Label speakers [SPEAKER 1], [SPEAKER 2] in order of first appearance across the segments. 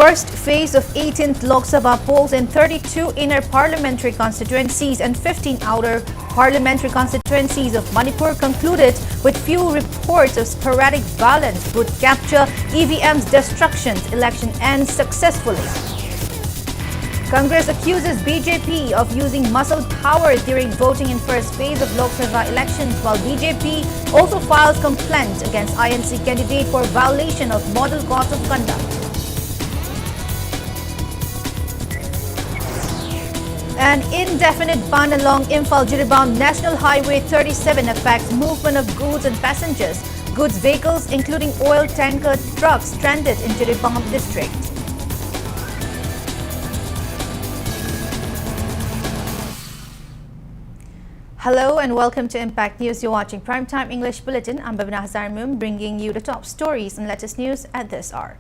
[SPEAKER 1] First phase of 18th Lok Sabha polls in 32 inner parliamentary constituencies and 15 outer parliamentary constituencies of Manipur concluded with few reports of sporadic violence would capture EVM's destructions. Election ends successfully. Congress accuses BJP of using muscle power during voting in first phase of Lok Sabha elections, while BJP also files complaint against INC candidate for violation of model code of conduct. An indefinite ban along Imphal-Jiribam National Highway 37 affects movement of goods and passengers. Goods vehicles including oil tanker trucks stranded in Jiribam district. Hello and welcome to Impact News. You're watching Primetime English Bulletin. I'm BABINA HAJARIMAYUM bringing you the top stories and latest news at this hour.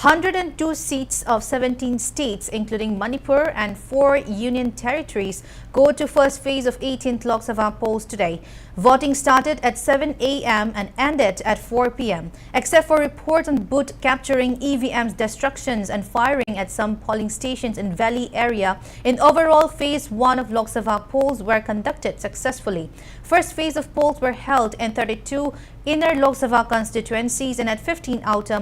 [SPEAKER 1] 102 seats of 17 states, including Manipur and 4 union territories, go to first phase of 18th Lok Sabha polls today. Voting started at 7 a.m. and ended at 4 p.m. Except for reports on boot capturing EVM's destructions and firing at some polling stations in Valley area, in overall phase 1 of Lok Sabha polls were conducted successfully. First phase of polls were held in 32 inner Lok Sabha constituencies and at 15 outer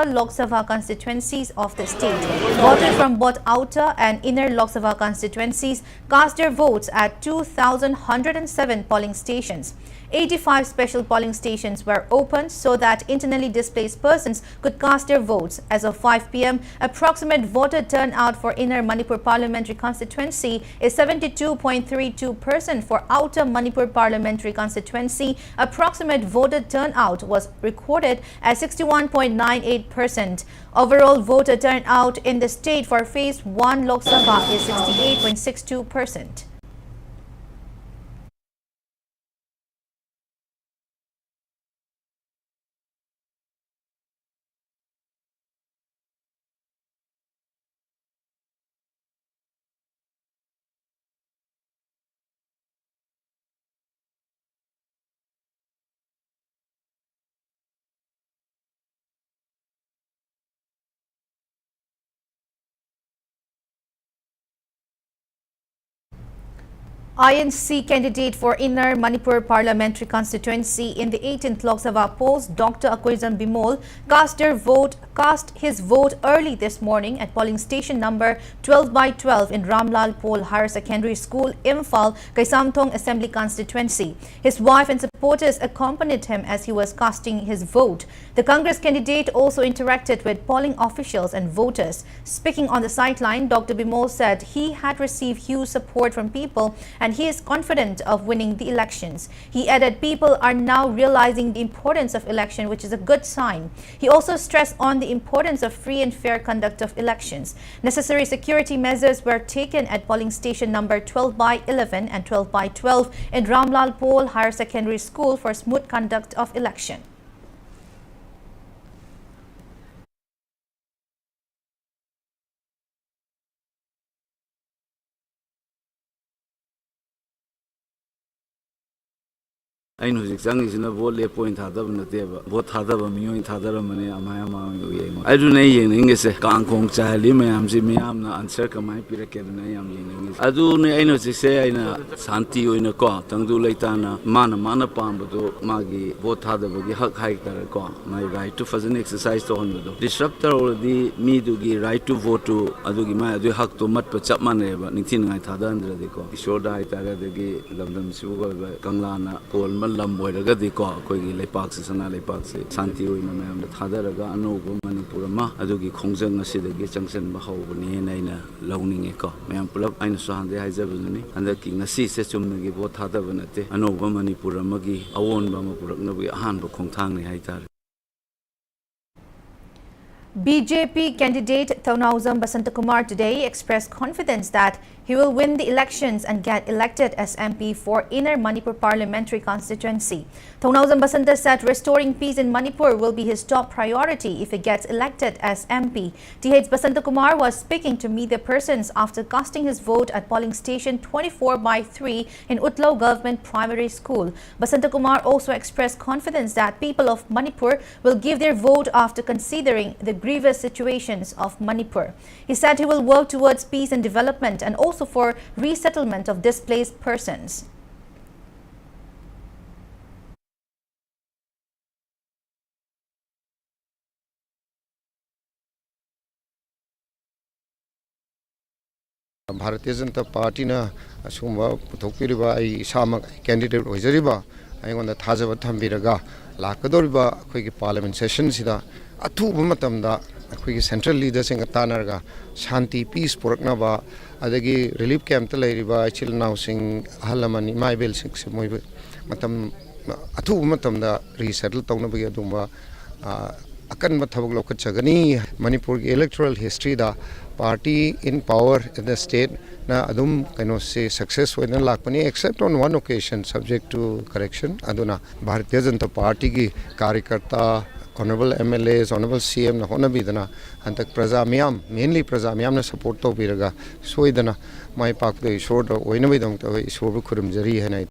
[SPEAKER 1] Lok Sabha constituencies of the state. Voters from both outer and inner Lok Sabha constituencies cast their votes at 2,107 polling stations. 85 special polling stations were opened so that internally displaced persons could cast their votes. As of 5 p.m., approximate voter turnout for inner Manipur parliamentary constituency is 72.32%. For outer Manipur parliamentary constituency, approximate voter turnout was recorded at 61.98%. Overall voter turnout in the state for phase 1 Lok Sabha is 68.62%. INC candidate for Inner Manipur Parliamentary Constituency in the 18th Lok Sabha polls, Dr. Akoizan Bimol, cast his vote early this morning at polling station number 12/12 in Ramlal Pol Higher Secondary School, Imphal, Kaisamthong Assembly Constituency. His wife and supporters accompanied him as he was casting his vote. The Congress candidate also interacted with polling officials and voters. Speaking on the sideline, Dr. Bimol said he had received huge support from people and he is confident of winning the elections. He added people are now realizing the importance of election, which is a good sign. He also stressed on the importance of free and fair conduct of elections. Necessary security measures were taken at polling station number 12/11 and 12/12 in Ramlal Pol Higher Secondary School for smooth conduct of election.
[SPEAKER 2] I know exactly is vote le point hadab nateba vote hadab miyo thadara mane amaya ma yo I do nay yeng se kang kong chali mayam si mayam na answer kamai pirake na yam yeng adu ne I know se I na santi oina ko tangdu leitana mana pam do magi vote hadab gi hak hai tar ko my right to fazan exercise to on do disruptor already me do gi right to vote to adu gi ma adu hak to mat pa chap man re ba ningthin ngai thada andra de ko shoda ai ta ga de gi lamdam su go kangla na pol Lamboyraga ko koigi lepak se sana lepak se santi oina mayam da thadaraga anoba Manipur ma adugi khongjang asidagi changsen ba hawbani naina lawninge ko mayam pulap aina sahande haijabani andaki ngasi se chumnagi bo thadabanate anoba Manipur magi awon ba mapuraknabi ahan ba khongthang ne haitar.
[SPEAKER 1] BJP candidate Taunauzam Basantakumar today expressed confidence that he will win the elections and get elected as MP for Inner Manipur Parliamentary Constituency. Taunauzam Basanta said restoring peace in Manipur will be his top priority if he gets elected as MP. TH Basantakumar was speaking to media persons after casting his vote at polling station 24/3 in Utlo Government Primary School. Basantakumar also expressed confidence that people of Manipur will give their vote after considering the grievous situations of Manipur. He said he will work towards peace and development and also for resettlement of displaced persons.
[SPEAKER 3] Bharatiya Janata Party na asumba puthokpiriba ai isama candidate oijariba aingonda thajaba thambiraga lakadoriba akhoi parliament session sida athuba matamda akhoi central leaders singa tanarga shanti peace puraknaba adagi relief camp ta leiriba chilnau sing halamani maibel sing moi matam athuba matamda resettle tawnabagi adumba akanba thabak lokachagani Manipur electoral history da party in power in the state na adum kaino se success hoina lakpani except on one occasion subject to correction aduna Bharatiya Janata Party ki karyakarta honorable MLAs honorable CM na hona bidana antak praja miyam mainly praja miyam na support to biraga soidana mai pak de short hoina bidong to ishor khurum jari hai.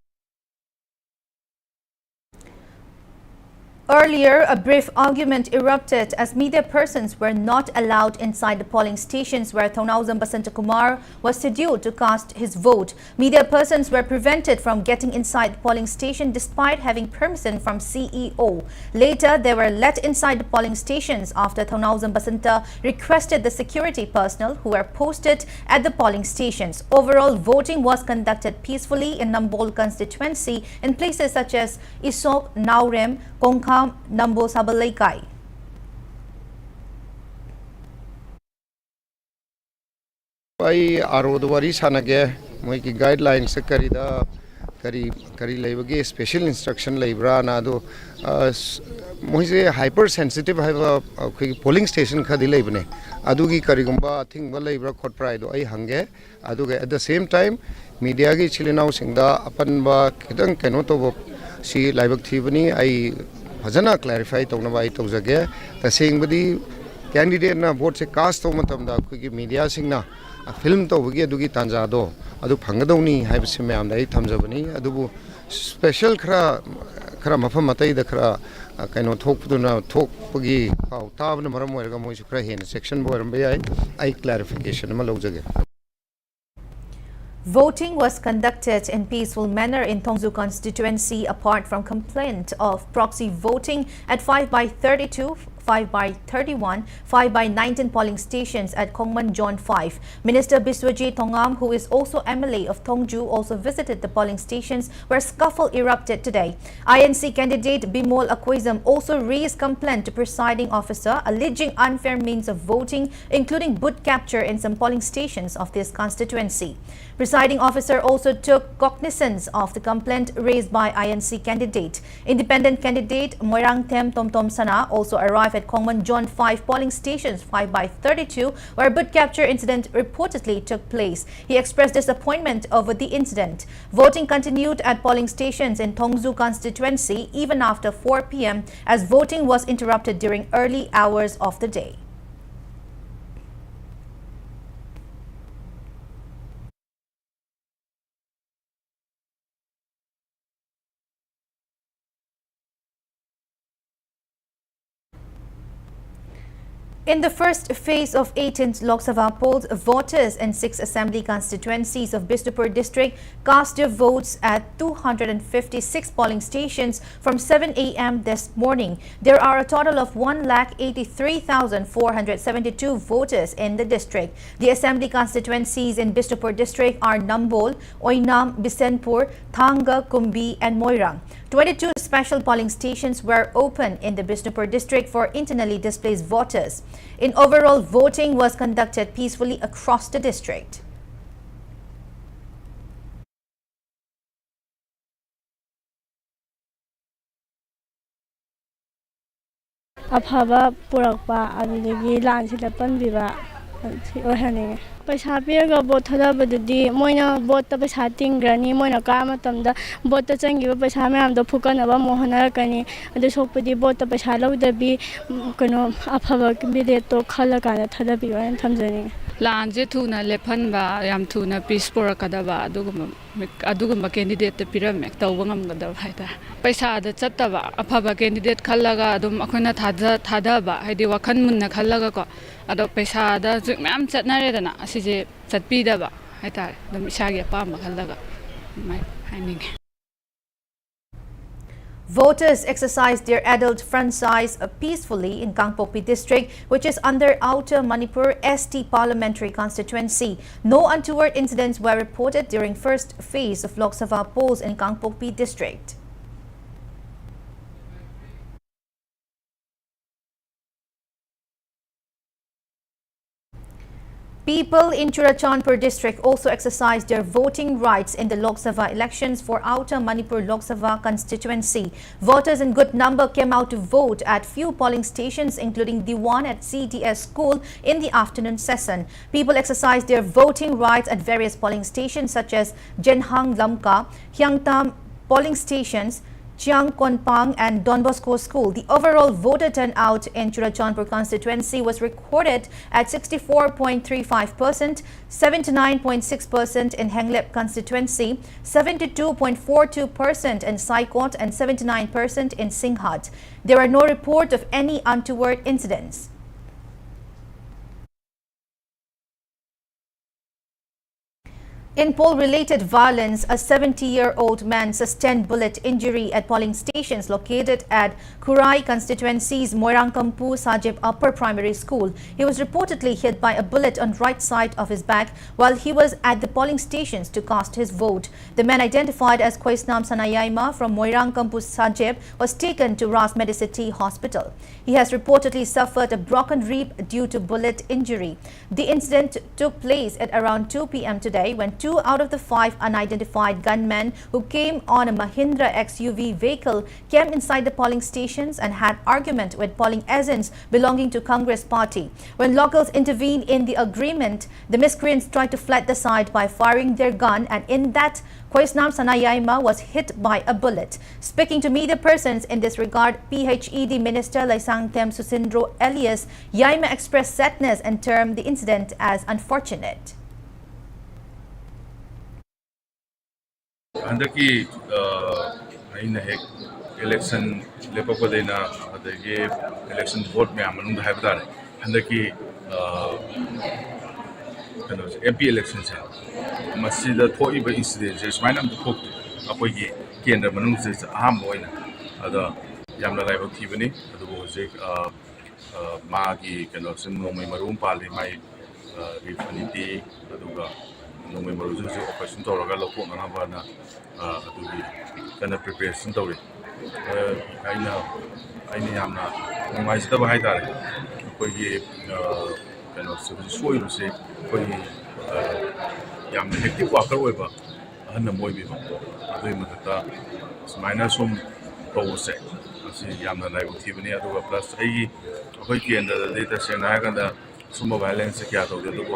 [SPEAKER 1] Earlier, a brief argument erupted as media persons were not allowed inside the polling stations where Turnout Basanta Kumar was scheduled to cast his vote. Media persons were prevented from getting inside the polling station despite having permission from CEO. Later, they were let inside the polling stations after Turnout Basanta requested the security personnel who were posted at the polling stations. Overall, voting was conducted peacefully in Nambol constituency in places such as Isok, Naurem, Kongka, Nambo Sabalaikai.
[SPEAKER 3] Pai arodwari sanage moi ki guidelines se karida kari leibage special instruction leibra na do moi se hypersensitive have polling station khadi leibne adugi karigumba thingba leibra khotprai do ai hange aduga at the same time media gi chilinau singda apanba khidang keno to si laibak thibani ai Hajana clarify to na to jage the saying badi candidate na vote se cast to matam da ki media sing na film to gi adugi tanja do adu phangadoni hai se me am dai thamjabani adubu special khra mafam matai da khra kaino thokpu na thokpagi pau tabna maram oirga moi su khra hen section boram bai ai clarification ma log jage.
[SPEAKER 1] Voting was conducted in peaceful manner in Tongzu constituency apart from complaint of proxy voting at 5/32, 5/31, 5/19 polling stations at Kongman John 5. Minister Biswajit Thongam, who is also MLA of Tongju, also visited the polling stations where scuffle erupted today. INC candidate Bimol Akwizam also raised complaint to presiding officer alleging unfair means of voting, including boot capture in some polling stations of this constituency. Presiding officer also took cognizance of the complaint raised by INC candidate. Independent candidate Moirang Tem Tomtom Sana also arrived at Kongman John 5 polling stations 5/32 where boot capture incident reportedly took place. He expressed disappointment over the incident. Voting continued at polling stations in Tongzu constituency even after 4 p.m. as voting was interrupted during early hours of the day. In the first phase of 18th Lok Sabha polls, voters in 6 assembly constituencies of Bishnupur district cast their votes at 256 polling stations from 7 a.m. this morning. There are a total of 1,83,472 voters in the district. The assembly constituencies in Bishnupur district are Nambol, Oinam, Bisenpur, Thanga, Kumbi and Moirang. 22 special polling stations were open in the Bishnupur district for internally displaced voters. In overall, voting was conducted peacefully across the district.
[SPEAKER 4] Abhava purakpa adudagi lansida panbiba ohani paisa piraga vote thadabadudi moina vote ta paisa tingrani moina ka matamda vote ta changiba paisa mayam do phukanaba mohanakani adu sokpadi vote ta paisa laudabi kano abhava bide to khala kana thadabi wan thamjani.
[SPEAKER 5] ꯂꯥꯟꯁꯦ ꯊꯨꯅ ꯂꯦꯞꯍꯟꯕ ꯌꯥꯝ ꯊꯨꯅ piece ꯄꯨꯔꯛꯀꯗꯕ ꯑꯗꯨꯒꯨꯝꯕ ꯀꯦꯟꯗꯤꯗꯦꯠꯇ ꯄꯤꯔꯝꯃꯦ ꯇꯧꯕ ꯉꯝꯒꯗꯕ ꯍꯥꯏꯇꯥꯔꯦ ꯄꯩꯁꯥꯗ ꯆꯠꯇꯕ ꯑꯐꯕ ꯀꯦꯟꯗꯤꯗꯦꯠ ꯈꯜꯂꯒ ꯑꯗꯨꯝ ꯑꯩꯈꯣꯏꯅ ꯊꯥꯗꯕ ꯍꯥꯏꯗꯤ ꯋꯥꯈꯜ ꯃꯨꯟꯅ ꯈꯜꯂꯒꯀꯣ ꯑꯗꯣ ꯄꯩꯁꯥꯗ ꯍꯧꯖꯤꯛ ꯃꯌꯥꯝ ꯆꯠꯅꯔꯦꯗꯅ ꯑꯁꯤꯁꯦ ꯆꯠꯄꯤꯗꯕ ꯍꯥꯏꯇꯥꯔꯦ ꯑꯗꯨꯝ ꯏꯁꯥꯒꯤ ꯑꯄꯥꯝꯕ ꯈꯜꯂꯒ ꯑꯗꯨꯃꯥꯏꯅ ꯍꯥꯏꯅꯤꯡꯉꯤ.
[SPEAKER 1] Voters exercised their adult franchise peacefully in Kangpokpi district, which is under Outer Manipur ST parliamentary constituency. No untoward incidents were reported during first phase of Lok Sabha polls in Kangpokpi district. People in Churachandpur district also exercised their voting rights in the Lok Sabha elections for Outer Manipur Lok Sabha constituency. Voters in good number came out to vote at few polling stations, including the one at CTS school in the afternoon session. People exercised their voting rights at various polling stations such as Jenhang Lamka, Hyangtam polling stations, Chiang Konpang and Don Bosco School. The overall voter turnout in Churachandpur constituency was recorded at 64.35%, 79.6% in Henglep constituency, 72.42% in Saikot and 79% in Singhat. There are no report of any untoward incidents. In poll-related violence, a 70-year-old man sustained bullet injury at polling stations located at Kurai constituency's Moirangkampu Sajib Upper Primary School. He was reportedly hit by a bullet on right side of his back while he was at the polling stations to cast his vote. The man, identified as Khoisnam Sanayaima from Moirangkampu Sajib, was taken to Ras Medicity Hospital. He has reportedly suffered a broken rib due to bullet injury. The incident took place at around 2 p.m. today when 2 out of the 5 unidentified gunmen who came on a Mahindra XUV vehicle came inside the polling stations and had argument with polling agents belonging to Congress party. When locals intervened in the agreement, the miscreants tried to flee the site by firing their gun, and in that, Khoisnam Sanayaima was hit by a bullet. Speaking to media persons in this regard, PHED Minister Laisangtem Susindro Elias Yaima expressed sadness and termed the incident as unfortunate.
[SPEAKER 6] Handaki aina hek election lepakadena adagi election vote me amanung haibdar handaki MP elections masida thoiba incident je smaina am thok apoigi kendra manung se aham oina ada yamna laiba thibani adu hojik magi kano sim nomai marum pali mai refanity aduga nomai maru ju operation toraga lokok na bana adugi kana preparation tori aina yamna nomai sita hai tare apoigi kano soi se koi yamna hectic worker oiba hanna moibi ba adui matata smaina sum tawse asi yamna lai uthibani aduga plus ai akoi kendra data sena ganda summa violence kya to de ko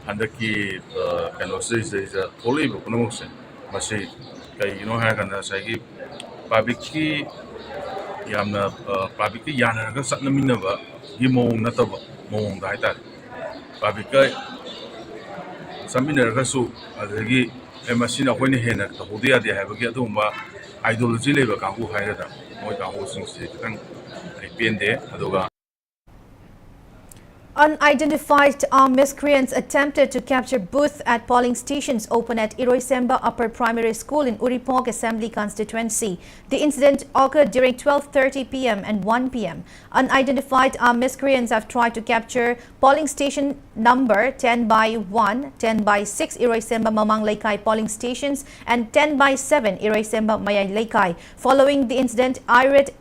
[SPEAKER 6] handaki kano se tholai bu kuno se masi kai ha ganda sai public ki yamna public ki yana ga satna minna ba gi mong na ta ba mong dai ta public ka samina ga su adagi machine ko ni hena ta hodiya de ha ba gi adumba ideology le ba ka hu ha da moi ka hu sing se tang ai pende adoga.
[SPEAKER 1] Unidentified armed miscreants attempted to capture booth at polling stations open at Iroisemba Upper Primary School in Uripog Assembly constituency. The incident occurred during 12:30 p.m. and 1 p.m. Unidentified armed miscreants have tried to capture polling station number 10/1, 10/6 Iroisemba Mamang Laikai polling stations and 10/7 Iroisemba Mayay Laikai. Following the incident, irate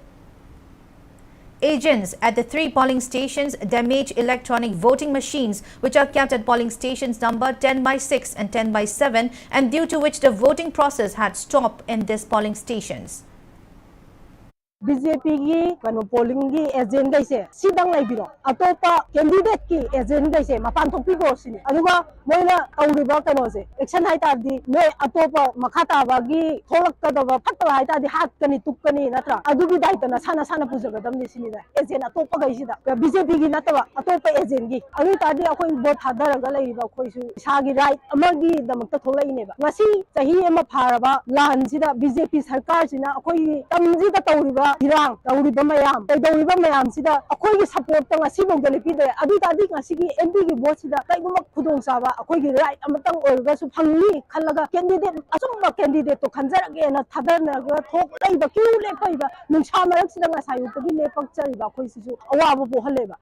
[SPEAKER 1] agents at the 3 polling stations damaged electronic voting machines which are kept at polling stations number 10/6 and 10/7, and due to which the voting process had stopped in these polling stations.
[SPEAKER 7] BJP की कनो polling की agent गैसे सिदंग लाइबिरो अतोपा candidate की agent गैसे मपान थोपी को सिनी अदुगा Moina तौरिबा कनो से एक्शन हाइतादी नो अतोपा मखाताबा की थोलक कदबा फटवा हाइतादी हाथ कनी तुकनी नत्रा अदुगी दाइतना साना साना पुजगदमनि सिनीदा एजेंट अतोपा गैसिदा BJP की नतवा अतोपा एजेंट की अदु तादी अखोई बोट हादरगा लैबा खोइसु सागी राइट अमगी दमकता थोलैनेबा ngasi chahi ema pharaba lan sida BJP sarkar sina akhoi tamji da tawriba irang tawriba mayam tawriba mayam sida akhoi gi support ta ngasi bong dele pide adu tadi ngasi gi MP gi vote sida kaiguma khudong saba akhoi gi right amatang orga su phangni khallaga candidate asumba candidate to khanjarage na thadana ga thok laiba kyu le paiba nungsa marak sida ngasayu tagi le pakchariba akhoi sisu awaba bo haleba.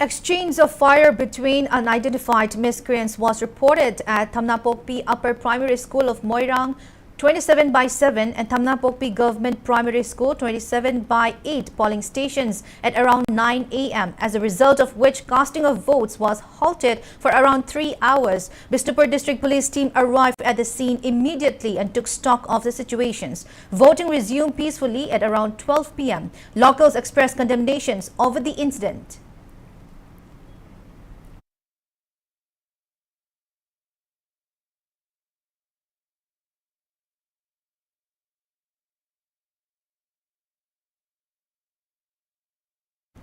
[SPEAKER 1] Exchange of fire between unidentified miscreants was reported at Thamnapokpi Upper Primary School of Moirang 27/7 and Thamnapokpi Government Primary School 27/8 polling stations at around 9 a.m. as a result of which casting of votes was halted for around 3 hours. Bishnupur District Police team arrived at the scene immediately and took stock of the situations. Voting resumed peacefully at around 12 p.m. Locals expressed condemnations over the incident.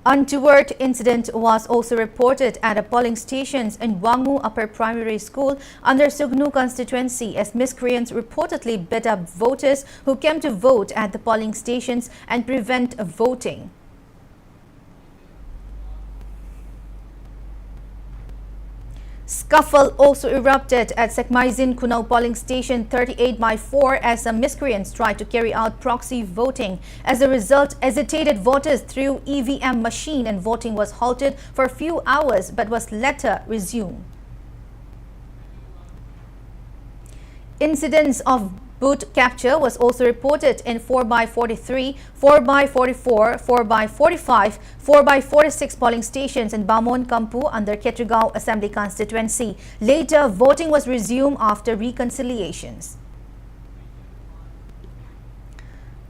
[SPEAKER 1] Untoward incident was also reported at a polling stations in Wangmu Upper Primary School under Sugnu constituency as miscreants reportedly beat up voters who came to vote at the polling stations and prevent voting. Scuffle also erupted at Sekmaizin Kunau polling station 38/4 as some miscreants tried to carry out proxy voting. As a result, agitated voters threw EVM machine and voting was halted for a few hours but was later resumed. Incidents of boot capture was also reported in 4/43, 4/44, 4/45, 4/46 polling stations in Bamon Kampu under Ketrigao Assembly constituency. Later, voting was resumed after reconciliations.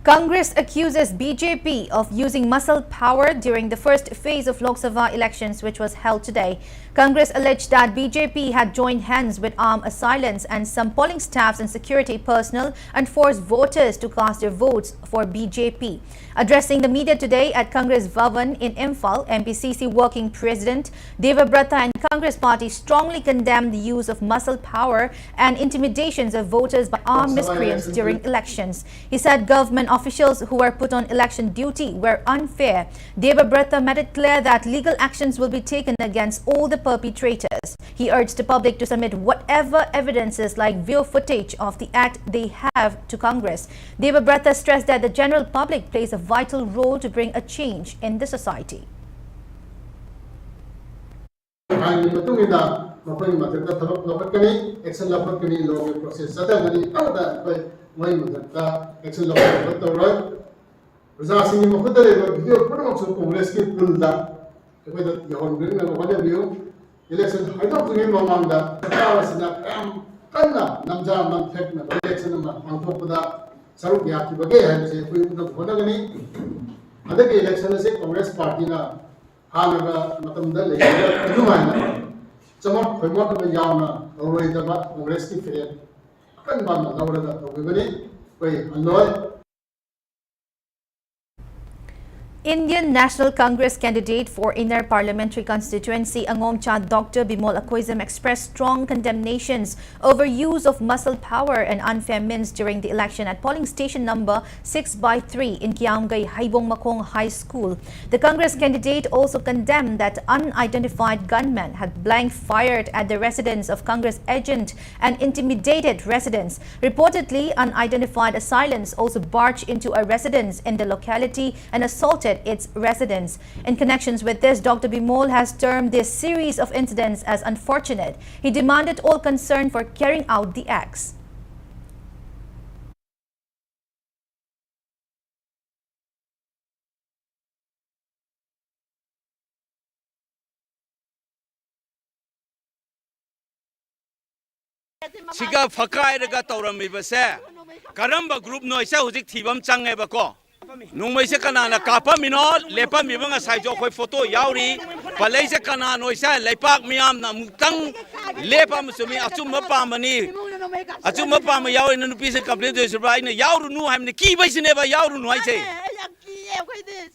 [SPEAKER 1] Congress accuses BJP of using muscle power during the first phase of Lok Sabha elections, which was held today. Congress alleged that BJP had joined hands with armed assailants and some polling staffs and security personnel and forced voters to cast their votes for BJP. Addressing the media today at Congress Bhavan in Imphal, MPCC Working President Devabrata and Congress Party strongly condemned the use of muscle power and intimidations of voters by armed miscreants during elections. He said government officials who were put on election duty were unfair. Devabrata made it clear that legal actions will be taken against all the perpetrators. He urged the public to submit whatever evidences like video footage of the act they have to Congress. Devabrata stressed that the general public plays a vital role to bring a change in the society.
[SPEAKER 8] Election I don't remember among the powers in the Kana, Namja, Mantek, election on top of that. Sarup Yaki Bagay, say, we would not want any other election as a Congress party now. Hanaga, Matamda, Lumana. Some of the Yama, already the Congress fair. Kanban, Laura, we wait, annoyed.
[SPEAKER 1] Indian National Congress candidate for Inner Parliamentary Constituency Angomcha Dr. Bimol Akoizem expressed strong condemnations over use of muscle power and unfair means during the election at polling station number 6/3 in Kiamgay Haibong Makong High School. The Congress candidate also condemned that unidentified gunmen had blank fired at the residence of Congress agent and intimidated residents. Reportedly, unidentified assailants also barged into a residence in the locality and assaulted its residents. In connections with this, Dr. Bimol has termed this series of incidents as unfortunate. He demanded all concerned for carrying out the acts.
[SPEAKER 9] Siga fakai daga tauram ibase karamba group noise hujik thibam change ba ko nungmai se kana na kapa mino lepa mi banga sai jo khoi photo yauri palai se kana noise leipak miam na mutang lepa musumi achum ma pa mani achum ma pa ma yauri nu pi se complain de se ba ina yauru nu hamne ki bai se ne ba yauru nu ai se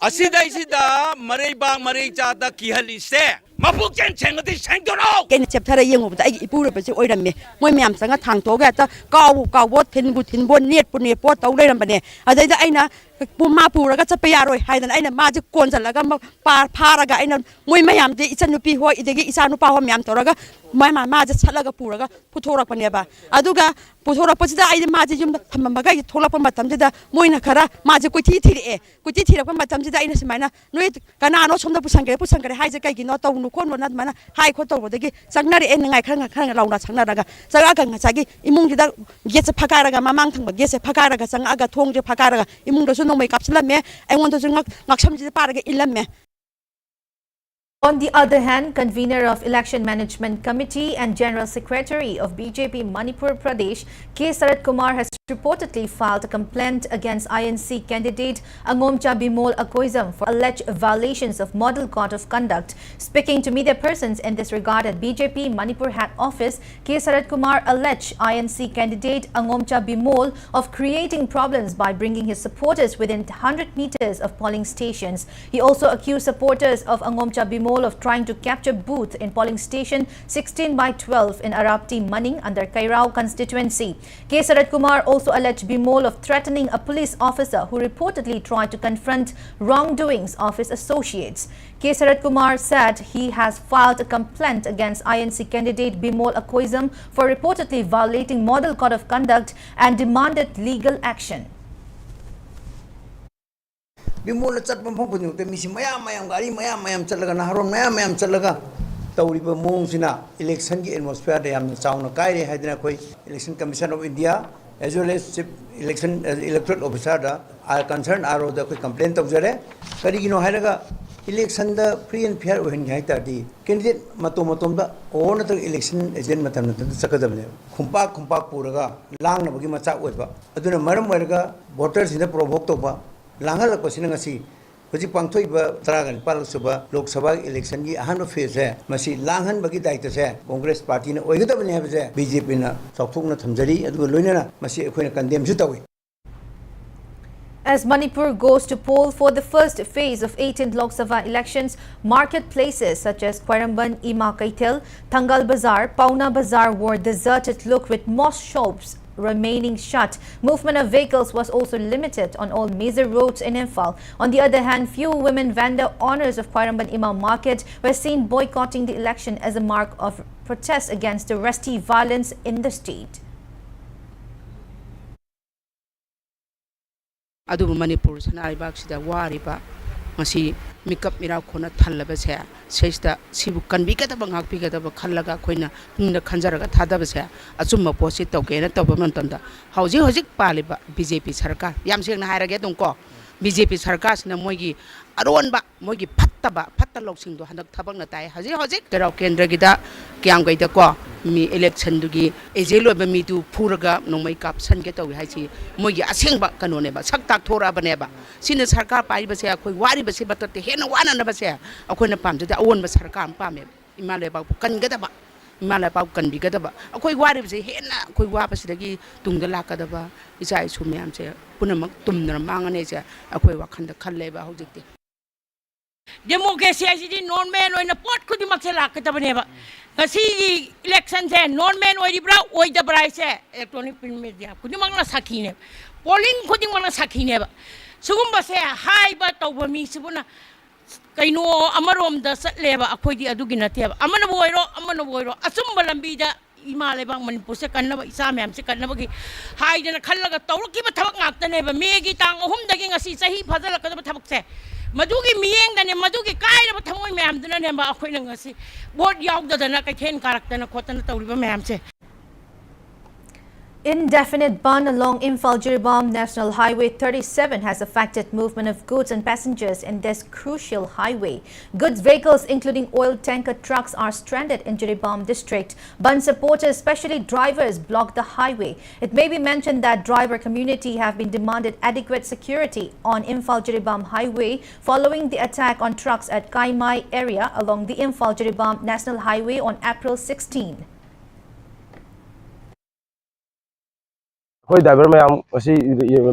[SPEAKER 9] asida isida marei ba marei cha da ki hali se mapuk chen chen ngati sang do no
[SPEAKER 10] ken chapthara yengobda ai ipura ba se oiramme moi myam sanga thang to ga ta kaw bo thin gu thin bon net pu ne po taw leiram bane adaida aina puma puraga chapa yaroi haidan aina ma je kon jalaga pa pharaga aina moi mayam de isan nupi ho idegi isa nupa ho myam toraga ma je chalaga puraga puthorak pane ba aduga puthorak pasida ai ma je yum thammaga i thola pa matam da moina khara ma je kuiti thira pa matam da aina simaina noi kana no somda pusangre hai je kai gi no taw nu kon na mana hai kho taw bodagi sangnari en ngai khanga launa sangnaraga saga nga sagi imung da gese phakaraga mamang thangba gese phakaraga sangaga thong je phakaraga imung da no mai kapsilame I want to ngaksamji paraga ilame.
[SPEAKER 1] On the other hand, convener of Election Management Committee and General Secretary of BJP Manipur Pradesh, K. Sarat Kumar has reportedly filed a complaint against INC candidate Angomcha Bimol Akoizam for alleged violations of Model Code of Conduct. Speaking to media persons in this regard at BJP Manipur head office, K. Sarat Kumar alleged INC candidate Angomcha Bimol of creating problems by bringing his supporters within 100 meters of polling stations. He also accused supporters of Angomcha Bimol of trying to capture booth in polling station 16/12 in Arapti Maning under Kairao constituency. K. Sarat Kumar also alleged Bimol of threatening a police officer who reportedly tried to confront wrongdoings of his associates. K. Sarat Kumar said he has filed a complaint against INC candidate Bimol Akoizam for reportedly violating Model Code of Conduct and demanded legal action.
[SPEAKER 11] Bimol chat pam phong punyu te misi mayam gari mayam chalaga naharon mayam chalaga tawriba mong sina election ki atmosphere de yam chauna kaire haidina koi election commission of India as well as chief election electoral officer da are concerned aro da koi complaint tawjare karigino hairaga election da free and fair ohin gai ta di candidate matom da on ta election agent matam na sakadabne khumpa puraga lang na bagi macha oiba aduna maram oiraga voters ina provoke to ba Langal pasina ngasi Haji pangthoi taragan palak suba Lok Sabha election gi ahan phase hai masi langhan bagi daita se Congress party na oigadabne ha je BJP na chokthok na thamjari adu loinana masi ekhoina condemn su tawi.
[SPEAKER 1] As Manipur goes to poll for the first phase of 18th Lok Sabha elections, marketplaces such as Kwairamban Ima Kaitel, Thangal Bazar, Pauna Bazar wore deserted look with most shops remaining shut. Movement of vehicles was also limited on all major roads in Imphal. On the other hand, few women vendor owners of Kwairamban Imam Market were seen boycotting the election as a mark of protest against the rusty violence in the state.
[SPEAKER 10] Adu Manipur sanaribak sida wariba masi mikap mira khona thallaba se seista sibu kanbikata bangak pikata ba khallaga khoina pungna khanjaraga thadaba se achumma posi tawke na tawba mantamda hojik paliba BJP sarkar yam sengna hairage dongko BJP sarkar sina moigi aronba moigi fatta loksing do handak thabak na tai hojik garau kendra gida kyam gaida ko mi election dugi ejelo ba mi tu phuraga nongmai kapsan ke tawi haisi moigi asengba kanone ba saktak thora bane ba sina sarkar pai ba se akoi wari ba se batate hena wana na ba se akoina pamje da awon ba sarkar pame imale ba kan gada ba imale ba kan bi gada ba akoi wari ba se hena akoi wa ba sidagi tungda lakada ba isa isu myam se punamak tumna mangane se akoi wakhanda khalle ba hojikte
[SPEAKER 12] Democracy is non-man or in a pot could you make a lack of never. A sea elections and non-man or the brow or the price electronic media. Could you make a sakine? Polling could you make a sakine? Sugumba say high but over me, Subuna. I know Amarom does labor a the Adugina Tab. Amanaboiro, a Sumbalambida. Imalebang Manipur second number Isamam second number hide in a Kalaga Tauki but Tabak the never Megi Tang whom taking a Sisa Pazala Tabak. Madugi mieng dan madugi kaya dapat tamoy ma'am doon na ba ako nang kasi board yaw da na kay ken karakter na kota na tawli ba ma'am se.
[SPEAKER 1] Indefinite ban along Imphal-Jiribam National Highway 37 has affected movement of goods and passengers in this crucial highway. Goods vehicles including oil tanker trucks are stranded in Jiribam district. Ban supporters, especially drivers, block the highway. It may be mentioned that driver community have been demanded adequate security on Imphal-Jiribam highway following the attack on trucks at Kaimai area along the Imphal-Jiribam National Highway on April 16.
[SPEAKER 13] Hoi driver mayam ngasi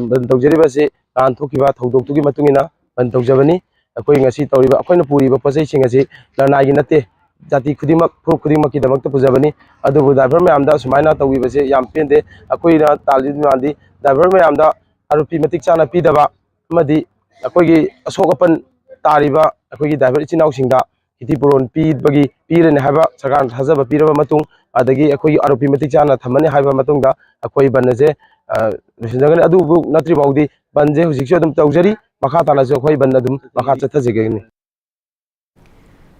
[SPEAKER 13] ban tawjariba se kan thokiba thodok tugi matungina ban tawjabani akoi ngasi tawriba akoina puriba pasai sing asi lanai gi nate jati khudimak phur khudimak ki damak ta pujabani adubu driver mayam da sumaina tawiba se yam pende akoi na tali mandi driver mayam da arupi matik chana pidaba amadi akoi gi asokapan tariba akoi gi driver ichinau singda kiti puron pi bagi pirene haba sarkan hazaba piraba matung adagi akoi arupi matik chana thamani haba matung da akoi banase Rusinagani adubu natri baudi banje hujikso adum tawjari makha tana jo khoi ban adum makha chathajegeni.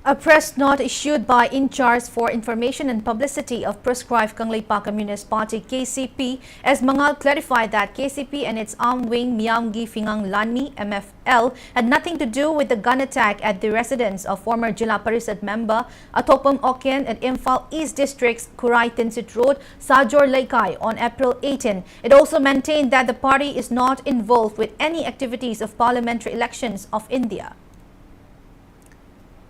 [SPEAKER 1] A press note issued by in charge for information and publicity of proscribed Kangleipa Communist Party KCP as Mangal clarified that KCP and its armed wing Miamgi Fingang Lanmi MFL had nothing to do with the gun attack at the residence of former Jila Parisad member Atopam Oken at Imphal East District's Kurai Tinsit Road, Sajor Laikai on April 18. It also maintained that the party is not involved with any activities of parliamentary elections of India.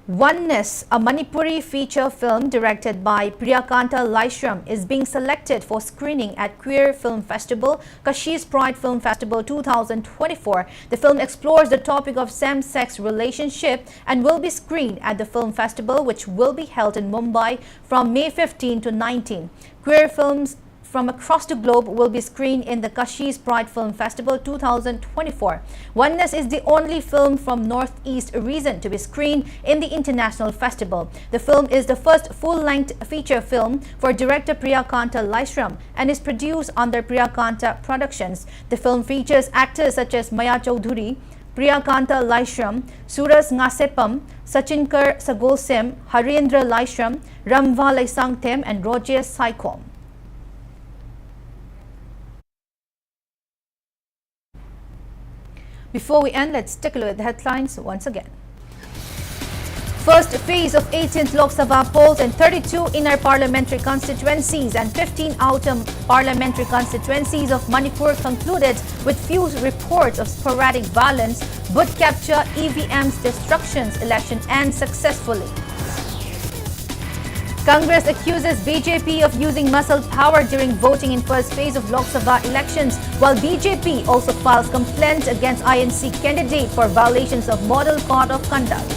[SPEAKER 1] Oneness, a Manipuri feature film directed by Priyakanta Laishram, is being selected for screening at Queer Film Festival, Kashi's Pride Film Festival 2024. The film explores the topic of same-sex relationship and will be screened at the film festival, which will be held in Mumbai from May 15 to 19. Queer films from across the globe will be screened in the Kashi's Pride Film Festival 2024. Oneness is the only film from Northeast region to be screened in the international festival. The film is the first full-length feature film for director Priyakanta Laishram and is produced under Priyakanta Productions. The film features actors such as Maya Chaudhuri, Priyakanta Laishram, Suras Ngasepam, Sachinkar Sagolsem, Harendra Laishram, Ramva Laisangtem and Roger Saikom. Before we end, let's take a look at the headlines once again. First phase of 18th Lok Sabha polls in 32 inner parliamentary constituencies and 15 outer parliamentary constituencies of Manipur concluded with few reports of sporadic violence, boot capture, EVMs destructions. Election ends successfully. Congress accuses BJP of using muscle power during voting in first phase of Lok Sabha elections, while BJP also files complaints against INC candidate for violations of Model Code of Conduct.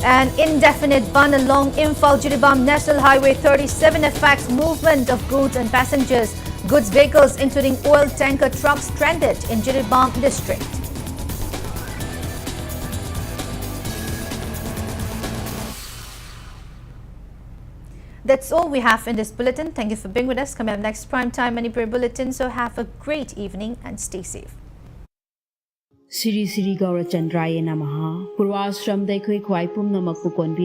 [SPEAKER 1] An indefinite ban along Imphal-Jiribam National Highway 37 affects movement of goods and passengers. Goods vehicles including oil tanker trucks stranded in Jiribam district. That's all we have in this bulletin. Thank you for being with us. Coming up next, Primetime Manipur Bulletin. So have a great evening and stay safe.
[SPEAKER 14] Siri Siri Gaura Chandraya Namaha. Purvashram Daikhoi Khwai Pumnamak Konbi